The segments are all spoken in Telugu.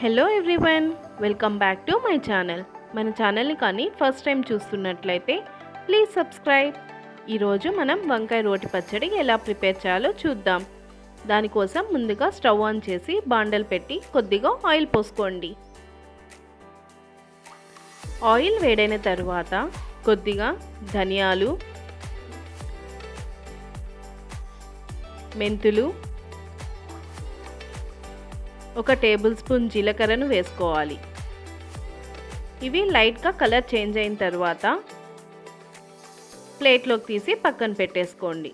Hello everyone, welcome back to my channel. మన ఛానల్ని కానీ ఫస్ట్ టైం చూస్తున్నట్లయితే ప్లీజ్ సబ్స్క్రైబ్. ఈరోజు మనం వంకాయ రోటి పచ్చడి ఎలా ప్రిపేర్ చేయాలో చూద్దాం. దానికోసం ముందుగా స్టవ్ ఆన్ చేసి బాండల్ పెట్టి కొద్దిగా ఆయిల్ పోసుకోండి. ఆయిల్ వేడైన తర్వాత కొద్దిగా ధనియాలు, మెంతులు, ఒక టేబుల్ స్పూన్ జీలకర్రను వేసుకోవాలి. ఇవి లైట్గా కలర్ చేంజ్ అయిన తర్వాత ప్లేట్లోకి తీసి పక్కన పెట్టేసుకోండి.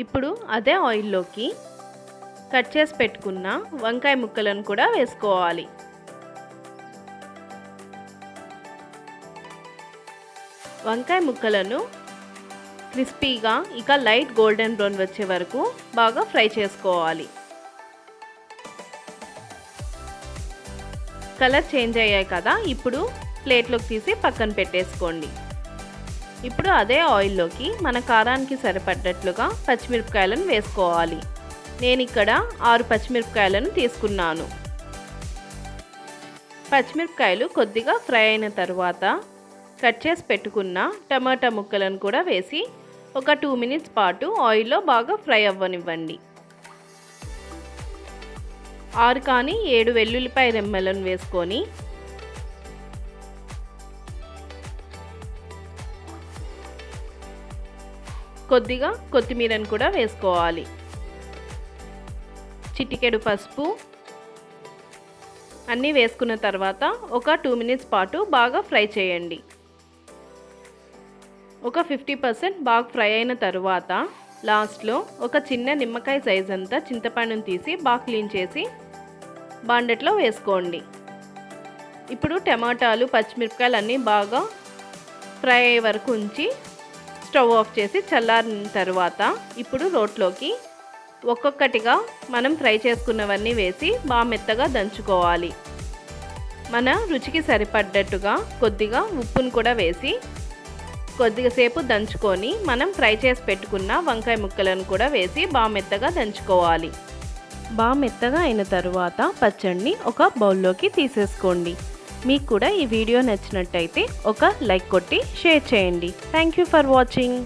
ఇప్పుడు అదే ఆయిల్లోకి కట్ చేసి పెట్టుకున్న వంకాయ ముక్కలను కూడా వేసుకోవాలి. వంకాయ ముక్కలను క్రిస్పీగా ఇక లైట్ గోల్డెన్ బ్రౌన్ వచ్చే వరకు బాగా ఫ్రై చేసుకోవాలి. కలర్ చేంజ్ అయ్యాయి కదా, ఇప్పుడు ప్లేట్లోకి తీసి పక్కన పెట్టేసుకోండి. ఇప్పుడు అదే ఆయిల్లోకి మన కారానికి సరిపడ్డట్లుగా పచ్చిమిరపకాయలను వేసుకోవాలి. నేను ఇక్కడ 6 పచ్చిమిరపకాయలను తీసుకున్నాను. పచ్చిమిరపకాయలు కొద్దిగా ఫ్రై అయిన తర్వాత కట్ చేసి పెట్టుకున్న టమాటా ముక్కలను కూడా వేసి ఒక 2 మినిట్స్ పాటు ఆయిల్లో బాగా ఫ్రై అవ్వనివ్వండి. 6 కానీ 7 వెల్లుల్లిపాయ రెమ్మలను వేసుకొని కొద్దిగా కొత్తిమీరను కూడా వేసుకోవాలి. చిటికెడు పసుపు అన్నీ వేసుకున్న తర్వాత ఒక 2 మినిట్స్ పాటు బాగా ఫ్రై చేయండి. ఒక 50% బాగా ఫ్రై అయిన తర్వాత లాస్ట్లో ఒక చిన్న నిమ్మకాయ సైజ్ అంతా చింతపండును తీసి బాగా క్లీన్ చేసి బాండెట్లో వేసుకోండి. ఇప్పుడు టమాటాలు, పచ్చిమిరపకాయలు అన్నీ బాగా ఫ్రై అయ్యే వరకు ఉంచి స్టవ్ ఆఫ్ చేసి చల్లారిన తర్వాత ఇప్పుడు రోట్లోకి ఒక్కొక్కటిగా మనం ఫ్రై చేసుకున్నవన్నీ వేసి బాగా మెత్తగా దంచుకోవాలి. మన రుచికి సరిపడ్డట్టుగా కొద్దిగా ఉప్పును కూడా వేసి కొద్దిగా సేపు దంచుకొని మనం ఫ్రై చేసి పెట్టుకున్న వంకాయ ముక్కలను కూడా వేసి బాగా మెత్తగా దంచుకోవాలి. బాగా మెత్తగా అయిన తర్వాత పచ్చడిని ఒక బౌల్లోకి తీసేసుకోండి. మీకు కూడా ఈ వీడియో నచ్చినట్టయితే ఒక లైక్ కొట్టి షేర్ చేయండి. Thank you for watching.